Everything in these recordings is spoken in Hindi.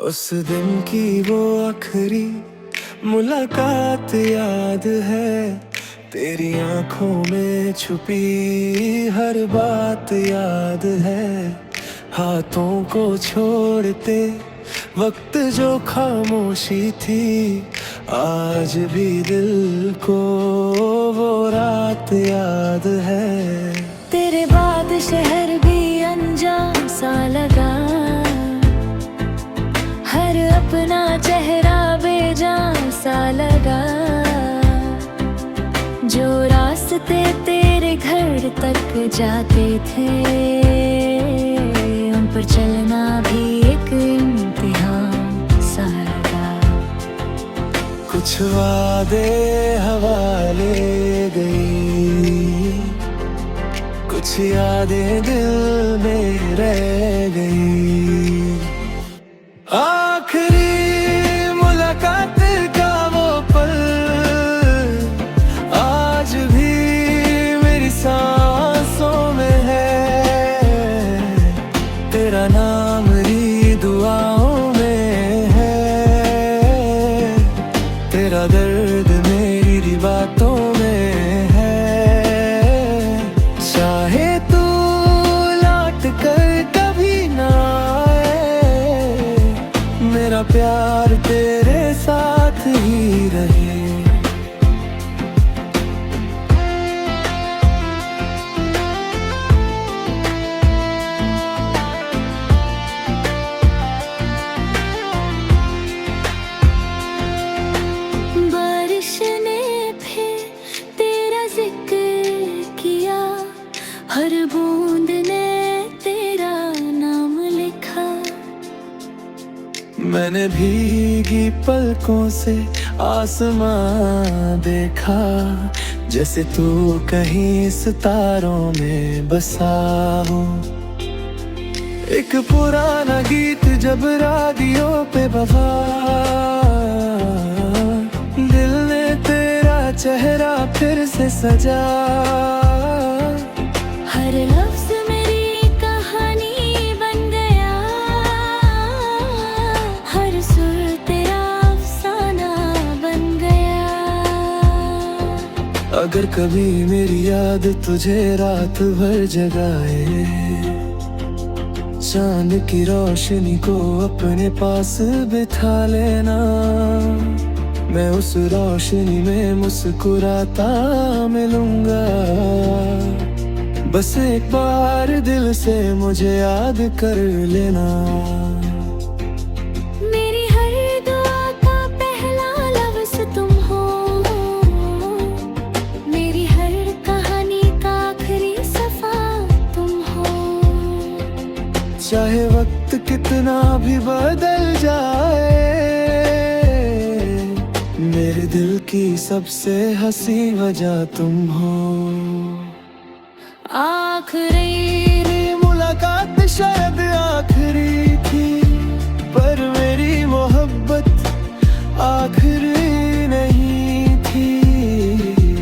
उस दिन की वो आखिरी मुलाकात याद है। तेरी आंखों में छुपी हर बात याद है। हाथों को छोड़ते वक्त जो खामोशी थी, आज भी दिल को वो रात याद है। तेरे बाद शहर भी अनजान सा लगा, हर अपना चेहरा बेजान सा लगा। जो रास्ते तेरे घर तक जाते थे, उन पर चलना भी एक इम्तिहान सा लगा। कुछ वादे हवा ले गई, कुछ यादें दिल में रह गई। आखिरी मुलाकात का वो पल आज भी मेरी सांसों में है। तेरा नाम ही दुआओं में है, तेरा दर्द मेरी बातों में है। चाहे तू लौट कर कभी ना आए, मेरा प्यार तेरे साथ ही रहे। बारिश ने फिर तेरा जिक्र किया, हर बूंद ने तेरा नाम लिखा। मैंने भीगी पलकों से आसमां देखा, जैसे तू कहीं सितारों में बसा हो। एक पुराना गीत जब रेडियो पे बजा, दिल ने तेरा चेहरा फिर से सजा। हर लफ्ज मेरी कहानी बन गया, हर सुर तेरा अफसाना बन गया। अगर कभी मेरी याद तुझे रात भर जगाए, चांद की रोशनी को अपने पास बिठा लेना। मैं उस रोशनी में मुस्कुराता मिलूंगा। बस एक बार दिल से मुझे याद कर लेना। मेरी हर दुआ का पहला लफ्ज तुम हो, मेरी हर कहानी का आखिरी सफा तुम हो। चाहे वक्त कितना भी बदल जाए, मेरे दिल की सबसे हंसी वजह तुम हो। आखिरी मुलाकात शायद आखिरी थी, पर मेरी मोहब्बत आखिरी नहीं थी।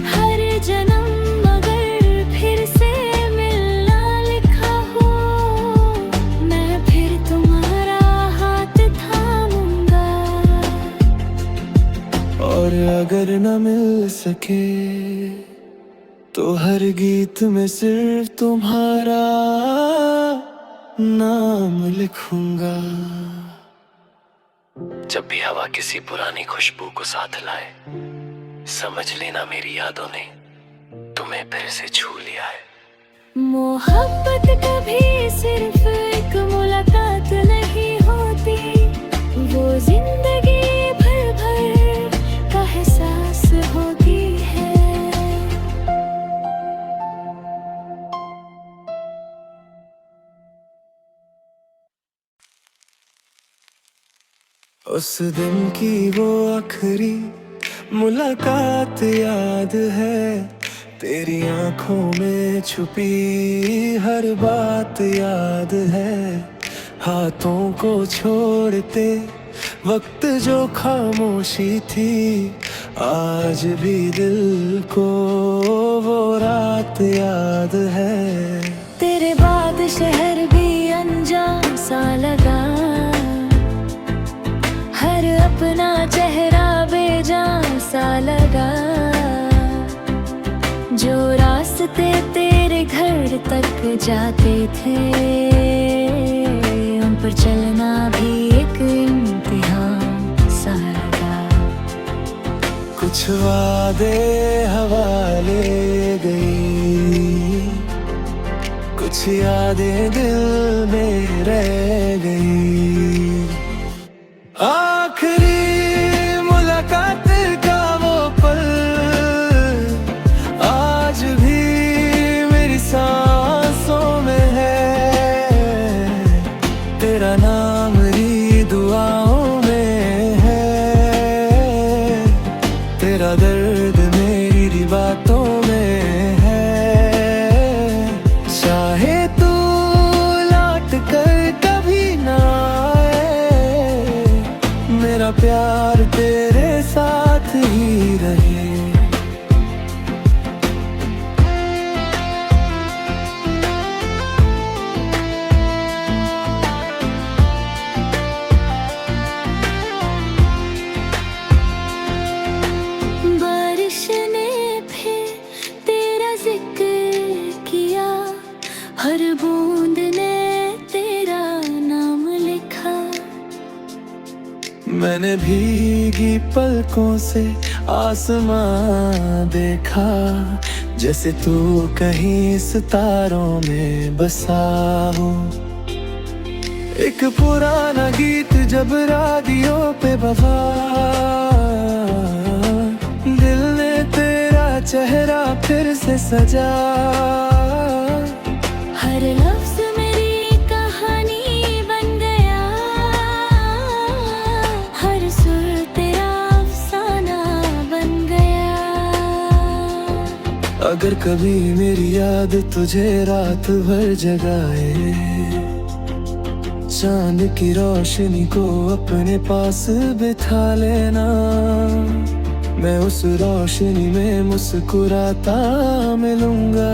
हर जन्म अगर फिर से मिलना लिखा हो, मैं फिर तुम्हारा हाथ थामूंगा। और अगर न मिल सके तो हर गीत में सिर्फ तुम्हारा नाम लिखूंगा। जब भी हवा किसी पुरानी खुशबू को साथ लाए, समझ लेना मेरी यादों ने तुम्हें फिर से छू लिया है। मोहब्बत कभी सिर्फ एक मुलाकात नहीं होती, वो जिंदगी भर भर का एहसास होती है। उस दिन की वो आखिरी मुलाकात याद है। तेरी आंखों में छुपी हर बात याद है। हाथों को छोड़ते वक्त जो खामोशी थी, आज भी दिल को वो रात याद है। तेरे बाद शहर भी अनजान सा लगा, अपना चेहरा बेजान सा लगा। जो रास्ते तेरे घर तक जाते थे उन पर चलना भी एक इम्तिहान सा लगा। कुछ वादे हवा ले गई, कुछ यादें दिल में रह गई। आखिरी मुलाकात का वो पल आज भी मेरी सांसों में है। तेरा नाम मेरी दुआओं में है, तेरा दर्द मेरी बातों में है। चाहे तू लौट कर कभी ना आए, मेरा प्यार तेरे साथ ही रहे। बारिश ने फिर तेरा जिक्र किया, हर बूंद ने तेरा नाम लिखा। मैंने भीगी पलकों से आसमां देखा, जैसे तू कहीं सितारों में बसा हो। एक पुराना गीत जब रेडियो पे बजा, दिल ने तेरा चेहरा फिर से सजा। हर लफ्ज मेरी कहानी बन गया, हर सुर तेरा अफसाना बन गया। अगर कभी मेरी याद तुझे रात भर जगाए, चांद की रोशनी को अपने पास बिठा लेना। मैं उस रोशनी में मुस्कुराता मिलूंगा।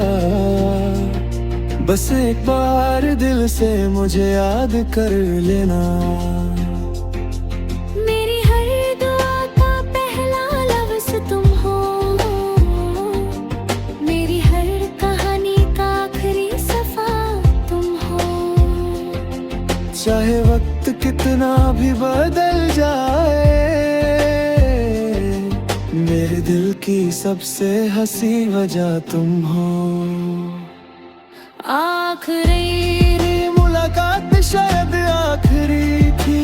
बस एक बार दिल से मुझे याद कर लेना। मेरी हर दुआ का पहला लफ्ज तुम हो, मेरी हर कहानी का आखिरी सफा तुम हो। चाहे वक्त कितना भी बदल जाए, मेरे दिल की सबसे हंसी वजह तुम हो। आखिरी मुलाकात शायद आखिरी थी,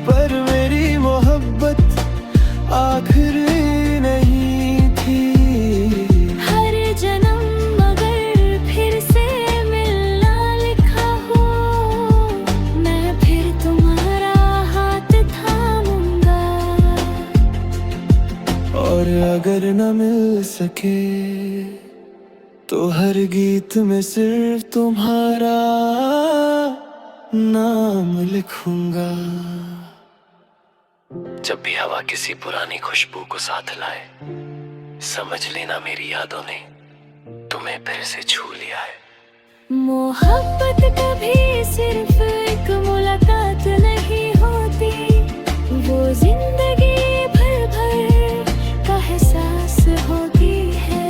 पर मेरी मोहब्बत आखिरी नहीं थी। हर जन्म मगर फिर से मिलना लिखा हो, मैं फिर तुम्हारा हाथ थामूंगा। और अगर न मिल सके तो हर गीत में सिर्फ तुम्हारा नाम लिखूंगा। जब भी हवा किसी पुरानी खुशबू को साथ लाए, समझ लेना मेरी यादों ने तुम्हें फिर से छू लिया है। मोहब्बत कभी सिर्फ एक मुलाकात नहीं होती, वो जिंदगी भर भर का एहसास होती है।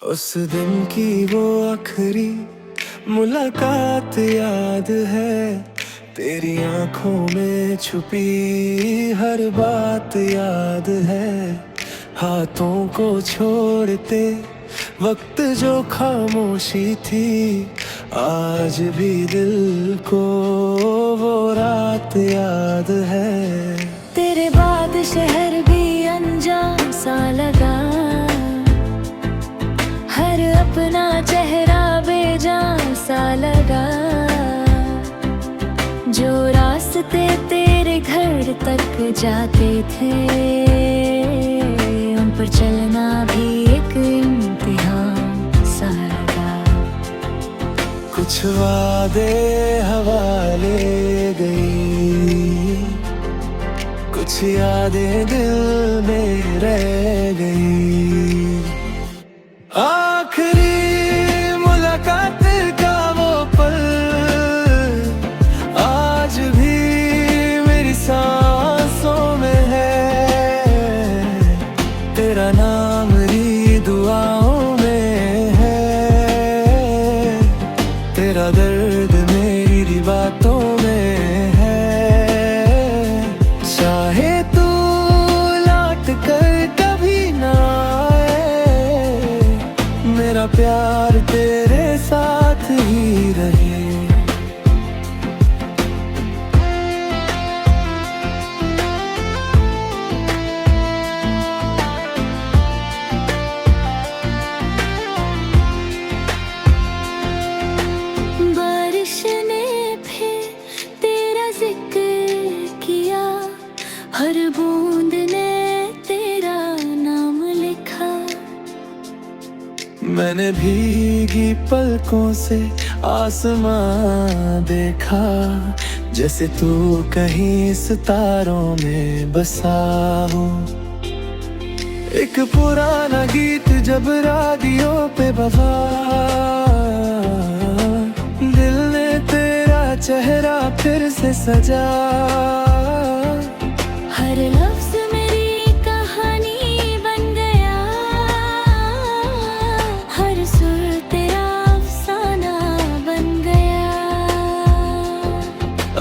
उस दिन की वो आखिरी मुलाकात याद है, तेरी आंखों में छुपी हर बात याद है। हाथों को छोड़ते वक्त जो खामोशी थी, आज भी दिल को वो रात याद है। तेरे बाद शहर भी अनजान सा लगा, हर अपना चेहरा बेजान सा लगा। जो रास्ते तेरे घर तक जाते थे उन पर चलना भी एक इम्तिहान सा लगा। कुछ वादे हवा ले गई, कुछ यादें दिल में रह गई। तेरा नाम मेरी दुआओं में है, तेरा दर्द मेरी बातों में है। चाहे तू लौट कर कभी ना आए, मेरा प्यार तेरे साथ ही रहे। बारिश ने फिर तेरा जिक्र किया, हर बूंद ने तेरा नाम लिखा। मैंने भीगी पलकों से आसमां देखा, जैसे तू कहीं सितारों में बसा हो। एक पुराना गीत जब राडियो पे बजा, दिल ने तेरा चेहरा फिर से सजा। हर लफ्ज मेरी कहानी बन गया, हर सुर तेरा अफसाना बन गया।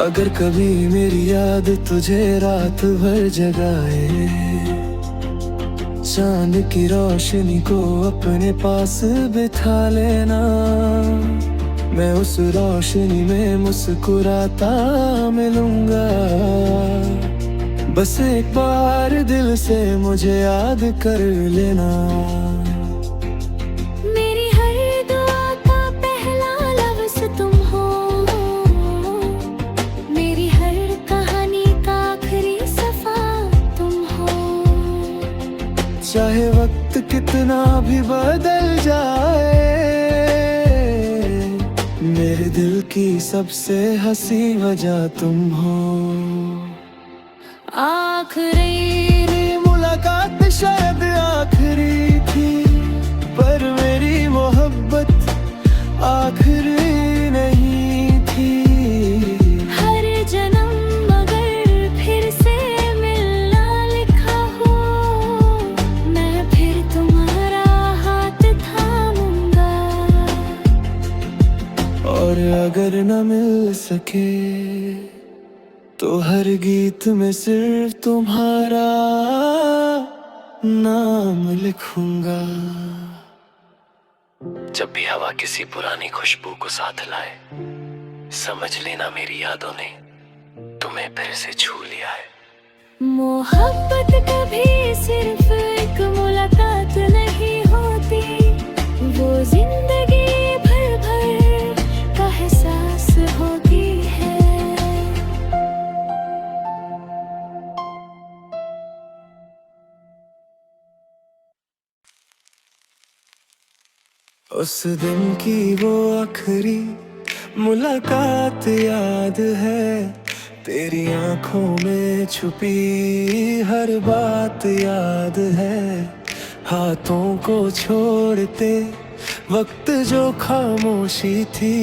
अगर कभी मेरी याद तुझे रात भर जगाए, चांद की रोशनी को अपने पास बिठा लेना। मैं उस रोशनी में मुस्कुराता मिलूंगा। बस एक बार दिल से मुझे याद कर लेना। मेरी हर दुआ का पहला लफ्ज तुम हो, मेरी हर कहानी का आखिरी सफा तुम हो। चाहे वक्त कितना भी बदल जाए, मेरे दिल की सबसे हंसी वजह तुम हो। आखिरी मुलाकात शायद आखिरी थी, पर मेरी मोहब्बत आखिरी नहीं थी। हर जन्म मगर फिर से मिलना लिखा हो, मैं फिर तुम्हारा हाथ थामूंगा। और अगर न मिल सके तो हर गीत में सिर्फ तुम्हारा नाम लिखूंगा। जब भी हवा किसी पुरानी खुशबू को साथ लाए, समझ लेना मेरी यादों ने तुम्हें फिर से छू लिया है। मोहब्बत कभी सिर्फ एक मुलाकात नहीं होती, वो जिंदगी भर भर का एहसास होती है। उस दिन की वो आखिरी मुलाकात याद है, तेरी आंखों में छुपी हर बात याद है। हाथों को छोड़ते वक्त जो खामोशी थी,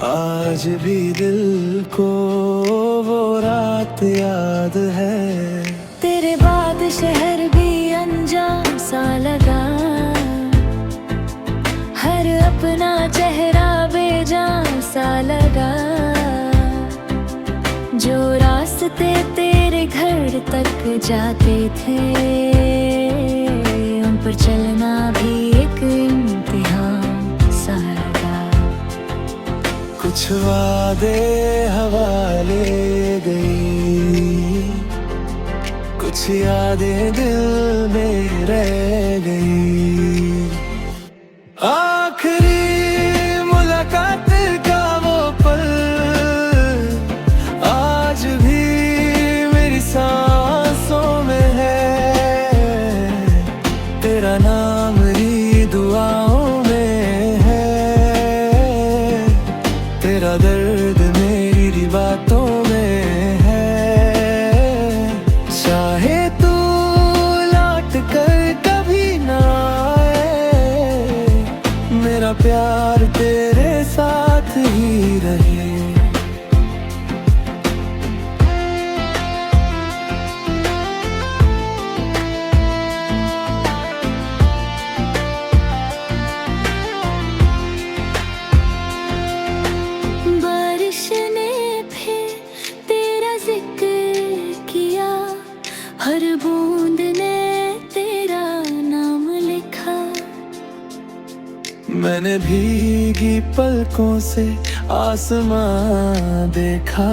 आज भी दिल को वो रात याद है। तेरे बाद शहर भी अनजान सा लगा, हर अपना चेहरा बेजान सा लगा। जो रास्ते तेरे घर तक जाते थे, उन पर चलना भी एक इम्तिहान सा लगा। कुछ वादे हवा ले गई, कुछ यादें दिल में रह गई। आखिरी मुलाकात का वो पल आज भी मेरी सांसों में है। तेरा नाम मेरी दुआओं में है, तेरा दर्द मेरी बातों में है। चाहे तू लौट कर कभी ना आए, मेरा प्यार तेरे साथ ही रहे। मैंने भीगी पलकों से आसमां देखा,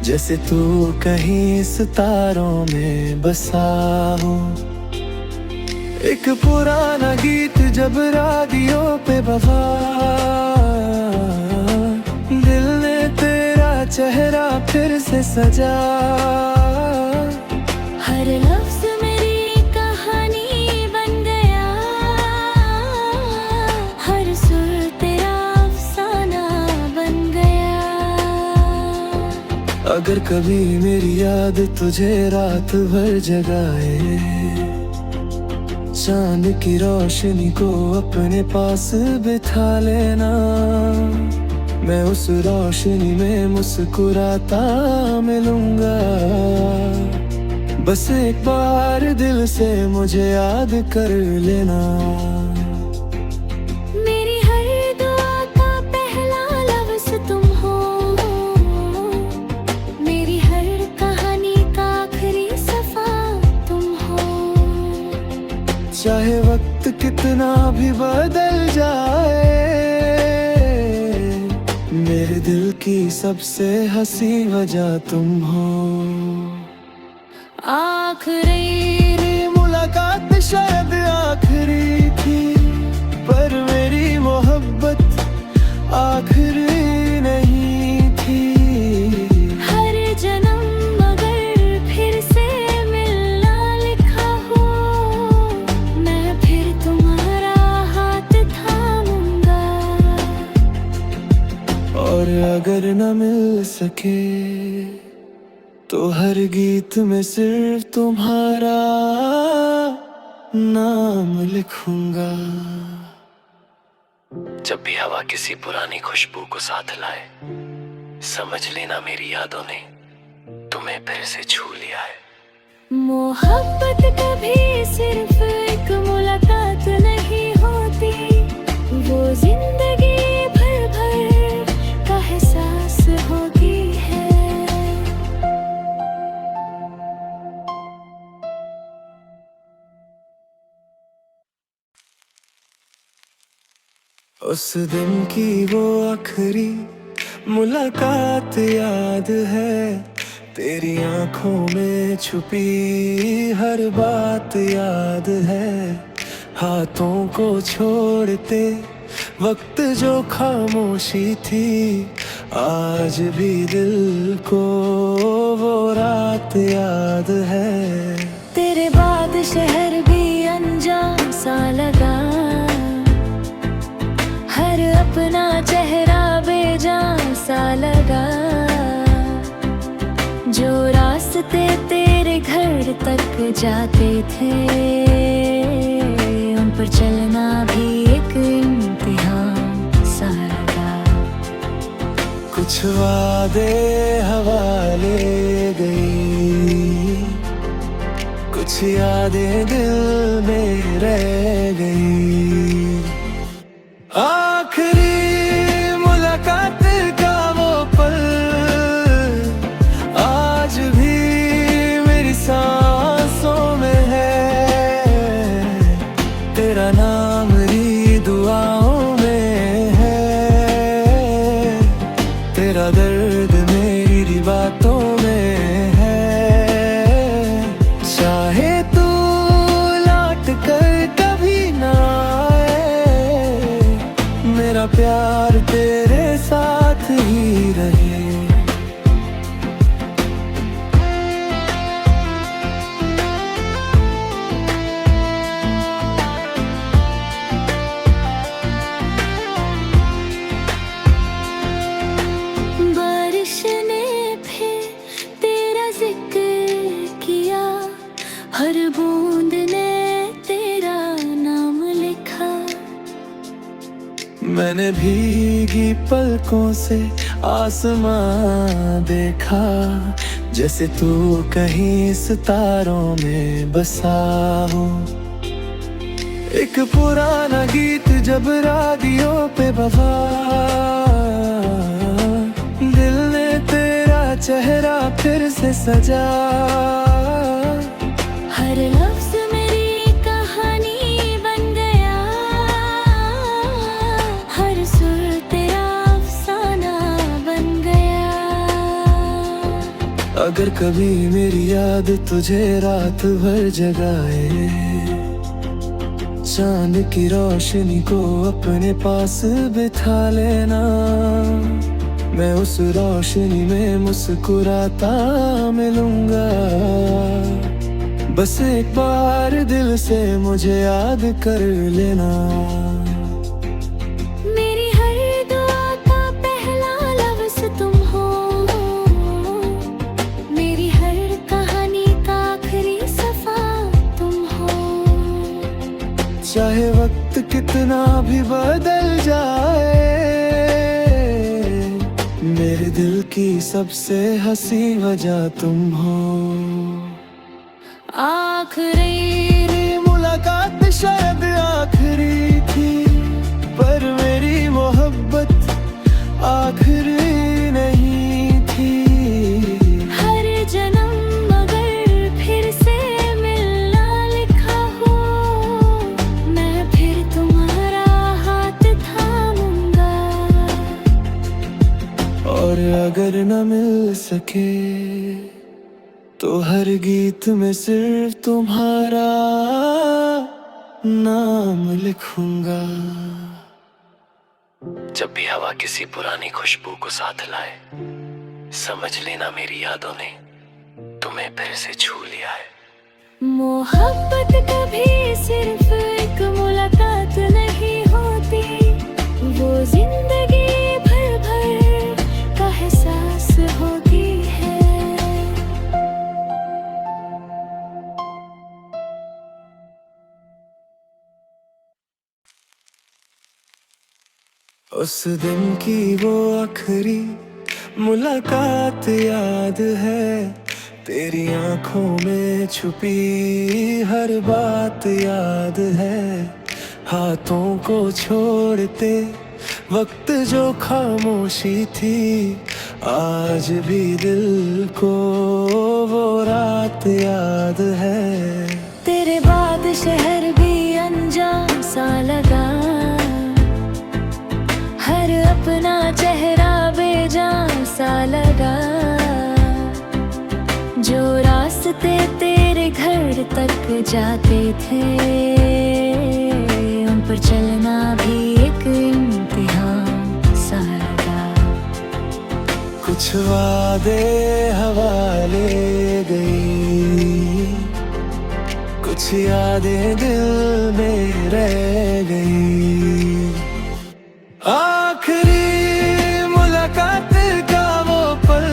जैसे तू कहीं सितारों में बसा हो। एक पुराना गीत जब राडियो पे बजा, दिल ने तेरा चेहरा फिर से सजा। हर लफ्ज मेरी कहानी बन गया, हर सुर तेरा अफसाना बन गया। अगर कभी मेरी याद तुझे रात भर जगाए, चांद की रोशनी को अपने पास बिठा लेना। मैं उस रोशनी में मुस्कुराता मिलूंगा। बस एक बार दिल से मुझे याद कर लेना। मेरी हर दुआ का पहला लफ्ज तुम हो, मेरी हर कहानी का आखिरी सफा तुम हो। चाहे वक्त कितना भी बदल जाए, मेरे दिल की सबसे हंसी वजह तुम हो। आखिरी मुलाकात शायद आखिरी थी, पर मेरी मोहब्बत आखिरी नहीं थी। हर जन्म मगर फिर से मिलना लिखा हो, मैं फिर तुम्हारा हाथ थामूंगा। और अगर न मिल सके तो हर गीत में सिर्फ तुम्हारा नाम लिखूंगा। जब भी हवा किसी पुरानी खुशबू को साथ लाए, समझ लेना मेरी यादों ने तुम्हें फिर से छू लिया है। मोहब्बत कभी सिर्फ एक मुलाकात नहीं होती, वो जिंदगी भर भर का एहसास होती है। उस दिन की वो आखिरी मुलाकात याद है, तेरी आंखों में छुपी हर बात याद है। हाथों को छोड़ते वक्त जो खामोशी थी, आज भी दिल को वो रात याद है। तेरे बाद शहर भी अनजान सा लगा, हर अपना चेहरा बेजान सा लगा। जो रास्ते तेरे घर तक जाते थे, उन पर चलना भी एक इम्तिहान सा लगा। कुछ वादे हवा ले गई, कुछ यादें दिल में रह गई। आखिरी मुलाकात का वो पल आज भी मेरी सांसों में है। तेरा नाम मेरी दुआओं में है, तेरा दर्द मेरी बातों में है। चाहे तू लौट कर कभी ना आए, मेरा प्यार तेरे साथ ही रहे। बारिश ने फिर तेरा जिक्र किया, हर बूंद ने तेरा नाम लिखा। मैंने भीगी पलकों से आसमां देखा, जैसे तू कहीं सितारों में बसा हो। एक पुराना गीत जब राडियो पे बजा, दिल ने तेरा चेहरा फिर से सजा। हर लफ्ज मेरी कहानी बन गया, अगर कभी मेरी याद तुझे रात भर जगाए, चांद की रोशनी को अपने पास बिठा लेना। मैं उस रोशनी में मुस्कुराता मिलूंगा। बस एक बार दिल से मुझे याद कर लेना। मेरी हर दुआ का पहला लफ्ज़ तुम हो, मेरी हर कहानी का आखिरी सफा तुम हो। चाहे वक्त कितना भी बदल जाए, मेरे दिल की सबसे हंसी वजह तुम हो। आखिरी मुलाकात शायद आखिरी थी, पर मेरी मोहब्बत आखिरी नहीं थी। हर जन्म मगर फिर से मिलना लिखा हो, मैं फिर तुम्हारा हाथ थामूंगा। और अगर न मिल सके तो हर गीत में सिर्फ तुम्हारा नाम लिखूंगा। जब भी हवा किसी पुरानी खुशबू को साथ लाए, समझ लेना मेरी यादों ने तुम्हें फिर से छू लिया है। मोहब्बत कभी सिर्फ एक मुलाकात नहीं होती, वो जिंदगी भर भर का एहसास होती है। उस दिन की वो आखिरी मुलाकात याद है, तेरी आंखों में छुपी हर बात याद है। हाथों को छोड़ते वक्त जो खामोशी थी, आज भी दिल को वो रात याद है। तेरे बाद शहर भी अनजान सा लगा, हर अपना चेहरा बेजान सा लगा। जो रास्ते तेरे घर तक जाते थे, उन पर चलना भी एक इम्तिहान सा लगा। कुछ वादे हवा ले गई, कुछ यादें दिल में रह गई। आखिरी मुलाकात का वो पल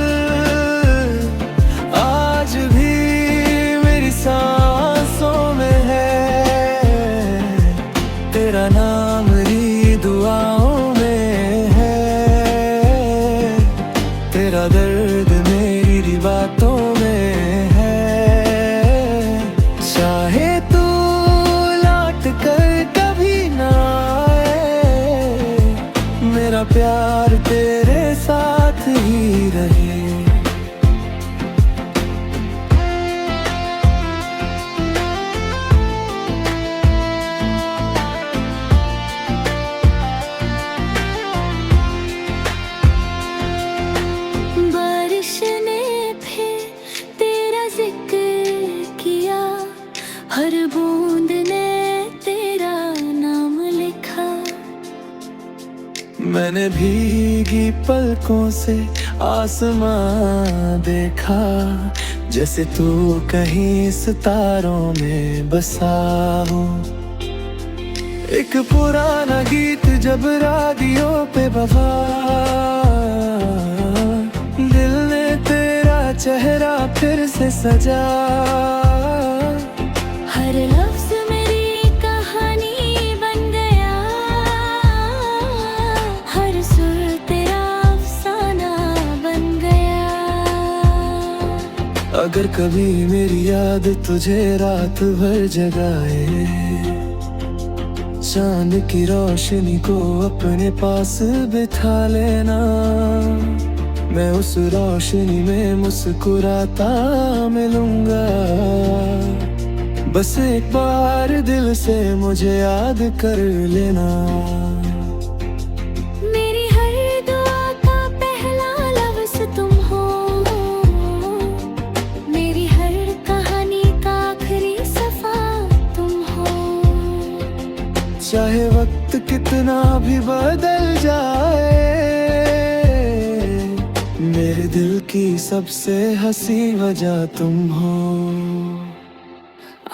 आज भी मेरी सांसों में है। तेरा नाम मेरी दुआओं में है, तेरा दर्द मेरी बातों में है। चाहे तू लौट कर कभी ना आए, मेरा प्यार तेरे साथ ही रहे। बारिश ने फिर तेरा जिक्र किया, हर बूंद ने तेरा नाम लिखा। मैंने भीगी पलकों से आसमां देखा, जैसे तू कहीं सितारों में बसा हो। एक पुराना गीत जब राडियो पे बजा, दिल ने तेरा चेहरा फिर से सजा। हर लफ्ज़ मेरी कहानी बन गया, हर सुर तेरा अफसाना बन गया। अगर कभी मेरी याद तुझे रात भर जगाए, चांद की रोशनी को अपने पास बिठा लेना। मैं उस रोशनी में मुस्कुराता मिलूंगा। बस एक बार दिल से मुझे याद कर लेना। मेरी हर दुआ का पहला लफ्ज़ तुम हो, चाहे वक्त कितना भी बदल जाए, मेरे दिल की सबसे हंसी वजह तुम हो।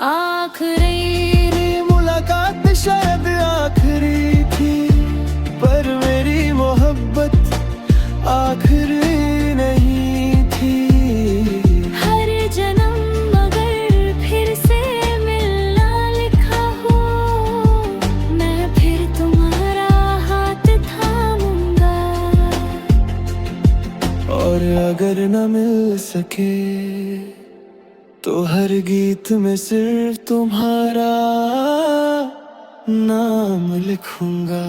आखिरी मुलाकात शायद आखिरी थी, पर मेरी मोहब्बत आखिरी नहीं थी। हर जन्म मगर फिर से मिलना लिखा हो, मैं फिर तुम्हारा हाथ थामूंगा। और अगर न मिल सके तो हर गीत में सिर्फ तुम्हारा नाम लिखूंगा।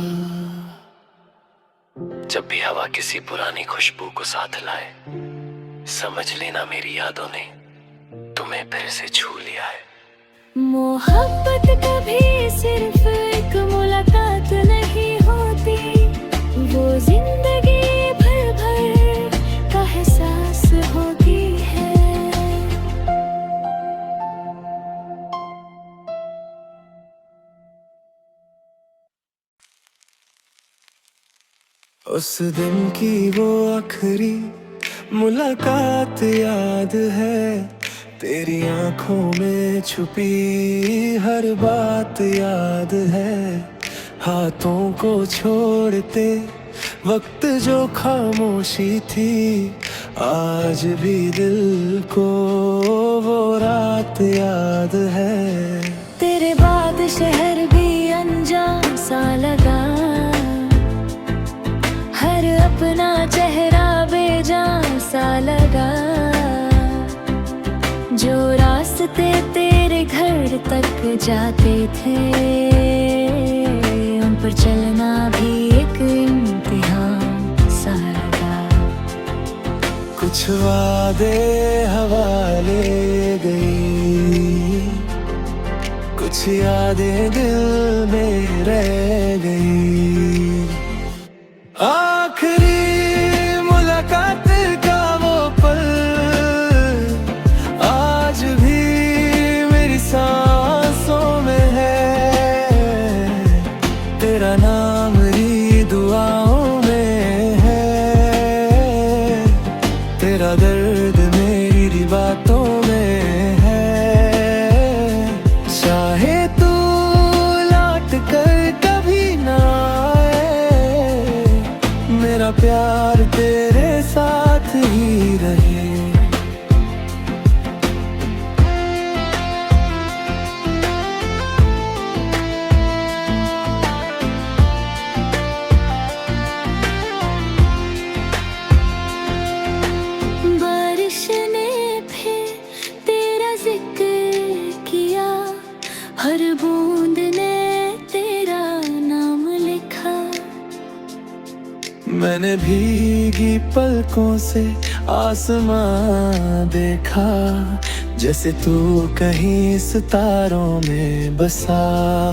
जब भी हवा किसी पुरानी खुशबू को साथ लाए, समझ लेना मेरी यादों ने तुम्हें फिर से छू लिया है। मोहब्बत कभी सिर्फ एक मुलाकात नहीं होती, वो जिंदगी भर भर का एहसास होती है। उस दिन की वो आखिरी मुलाकात याद है, तेरी आंखों में छुपी हर बात याद है। हाथों को छोड़ते वक्त जो खामोशी थी, आज भी दिल को वो रात याद है। तेरे बाद शहर भी अनजान सा लगा, हर अपना चेहरा बेजान सा लगा। जो रास्ते तेरे घर तक जाते थे, उन पर चलना भी एक इम्तिहान सा लगा। कुछ वादे हवा ले गई, कुछ यादें दिल में रह गई। आखिरी मुलाकात का वो पल आज भी मेरी सांसों में है। तेरा नाम मेरी दुआओं में है, तेरा दर्द मेरी बातों में है। चाहे तू लौट कर कभी ना आए, मेरा प्यार तेरे साथ ही रहे। बारिश ने फिर तेरा जिक्र किया, हर बूंद ने तेरा नाम लिखा। मैंने भीगी पलकों से आसमां देखा, जैसे तू कहीं सितारों में बसा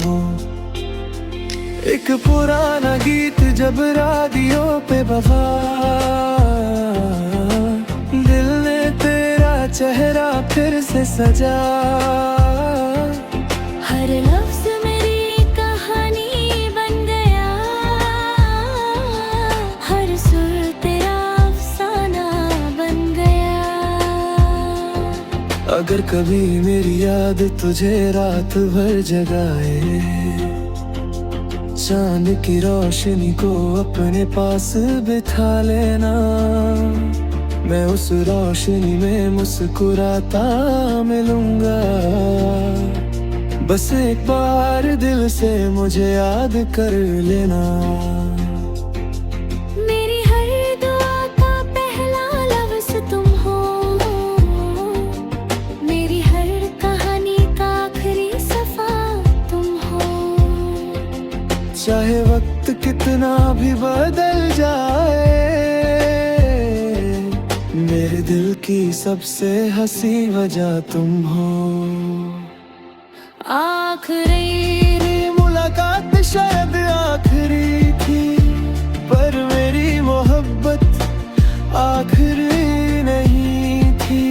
हो। एक पुराना गीत जब रेडियो पे बजा, दिल ने तेरा चेहरा फिर से सजा। हर लफ्ज मेरी कहानी बन गया, हर सुर तेरा अफसाना बन गया। अगर कभी मेरी याद तुझे रात भर जगाए, चांद की रोशनी को अपने पास बिठा लेना। मैं उस रोशनी में मुस्कुराता मिलूंगा। बस एक बार दिल से मुझे याद कर लेना। मेरी हर दुआ का पहला लफ्ज तुम हो, मेरी हर कहानी का आखिरी सफा तुम हो। चाहे वक्त कितना भी बदल जाए, मेरे दिल की सबसे हंसी वजह तुम हो। आखिरी मुलाकात शायद आखिरी थी, पर मेरी मोहब्बत आखिरी नहीं थी।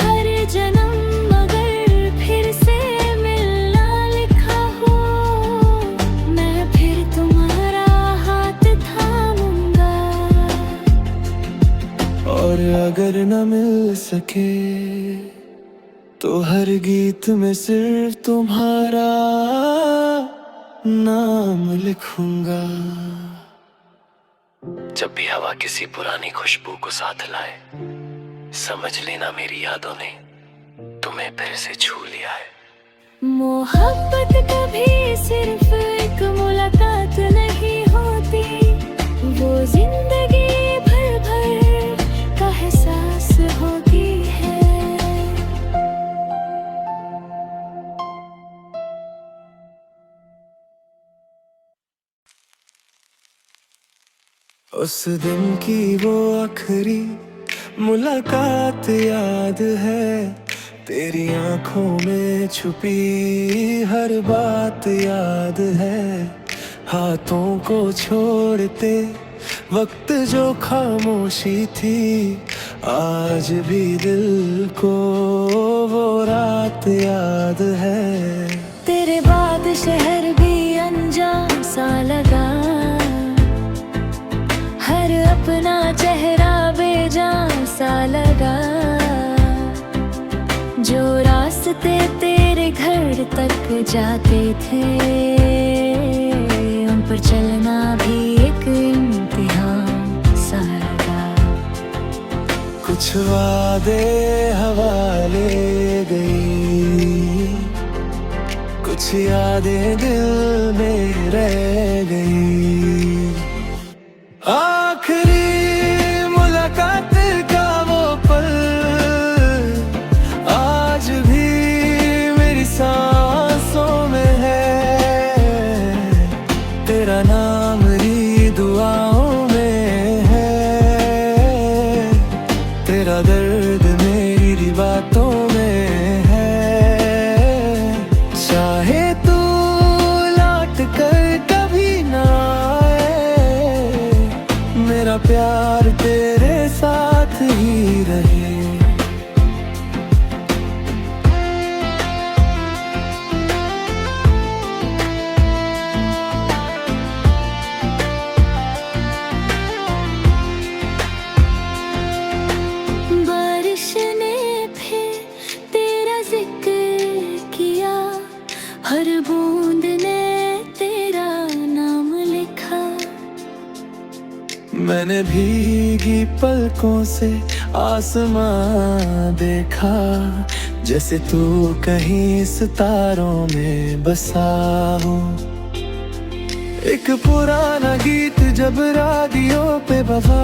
हर जन्म मगर फिर से मिलना लिखा हो, सके तो हर गीत में सिर्फ तुम्हारा नाम लिखूंगा। जब भी हवा किसी पुरानी खुशबू को साथ लाए, समझ लेना मेरी यादों ने तुम्हें फिर से छू लिया है। मोहब्बत कभी सिर्फ एक मुलाकात नहीं होती, वो जिंदगी भर भर का एहसास होती है। उस दिन की वो आखिरी मुलाकात याद है, तेरी आंखों में छुपी हर बात याद है। हाथों को छोड़ते वक्त जो खामोशी थी, आज भी दिल को वो रात याद है। तेरे बाद शहर भी अनजान सा लगा, हर अपना चेहरा बेजान सा लगा। जो रास्ते तेरे घर तक जाते थे, उन पर चलना भी एक इम्तिहान सा लगा। कुछ वादे हवा ले गई, कुछ यादें दिल में रह गई। आखिरी मुलाकात का वो पल आज भी मेरी सांसों में है। तेरा नाम ही दुआओं में है, तेरा दर्द मेरी बातों में है। चाहे तू लौट कर कभी ना आए, मेरा प्यार तेरे साथ ही रहे। बारिश ने फिर तेरा जिक्र किया, हर बूंद ने तेरा नाम लिखा। मैंने भीगी पलकों से आसमां देखा, जैसे तू कहीं सितारों में बसा हो। एक पुराना गीत जब राडियो पे बजा,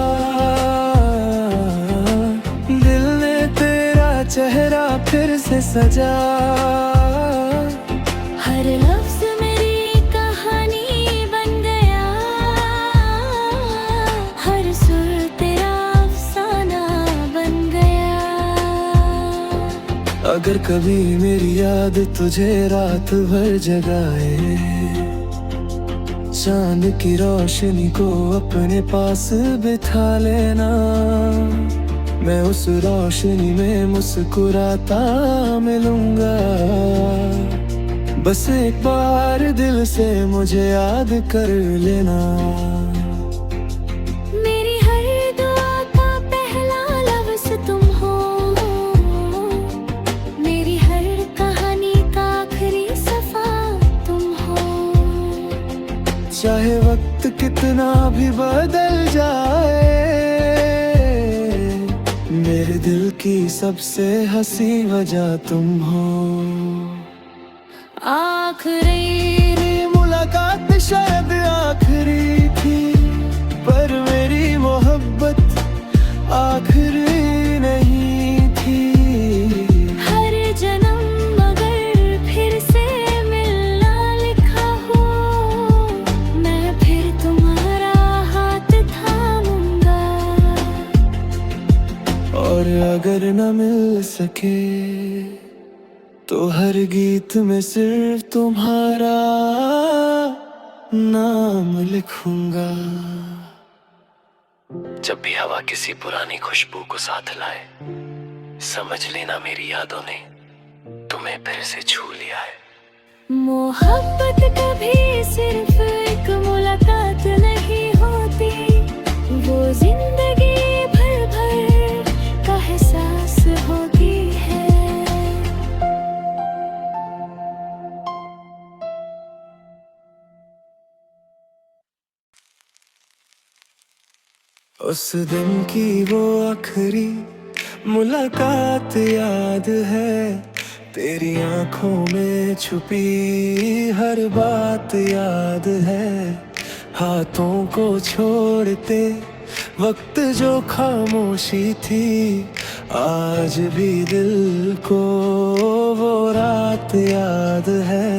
दिल ने तेरा चेहरा फिर से सजा। हर लफ्ज मेरी कहानी बन गया, हर सुर तेरा अफसाना बन गया। अगर कभी मेरी याद तुझे रात भर जगाए, चांद की रोशनी को अपने पास बिठा लेना। मैं उस रोशनी में मुस्कुराता मिलूंगा। बस एक बार दिल से मुझे याद कर लेना। मेरी हर दुआ का पहला लफ्ज तुम हो, मेरी हर कहानी का आखिरी सफा तुम हो। चाहे वक्त कितना भी बदल जाए, मेरे दिल की सबसे हंसी वजह तुम हो। आखिरी मुलाकात शायद आखिरी थी, पर मेरी मोहब्बत आखिरी नहीं थी। हर जन्म मगर फिर से मिलना लिखा हो, मैं फिर तुम्हारा हाथ थामूंगा। और अगर न मिल सके तो हर गीत में सिर्फ तुम्हारा नाम लिखूंगा। जब भी हवा किसी पुरानी खुशबू को साथ लाए, समझ लेना मेरी यादों ने तुम्हें फिर से छू लिया है। मोहब्बत कभी सिर्फ एक मुलाकात नहीं होती, वो जिंदगी भर भर का एहसास उस दिन की वो आखिरी मुलाकात याद है, तेरी आंखों में छुपी हर बात याद है। हाथों को छोड़ते वक्त जो खामोशी थी, आज भी दिल को वो रात याद है।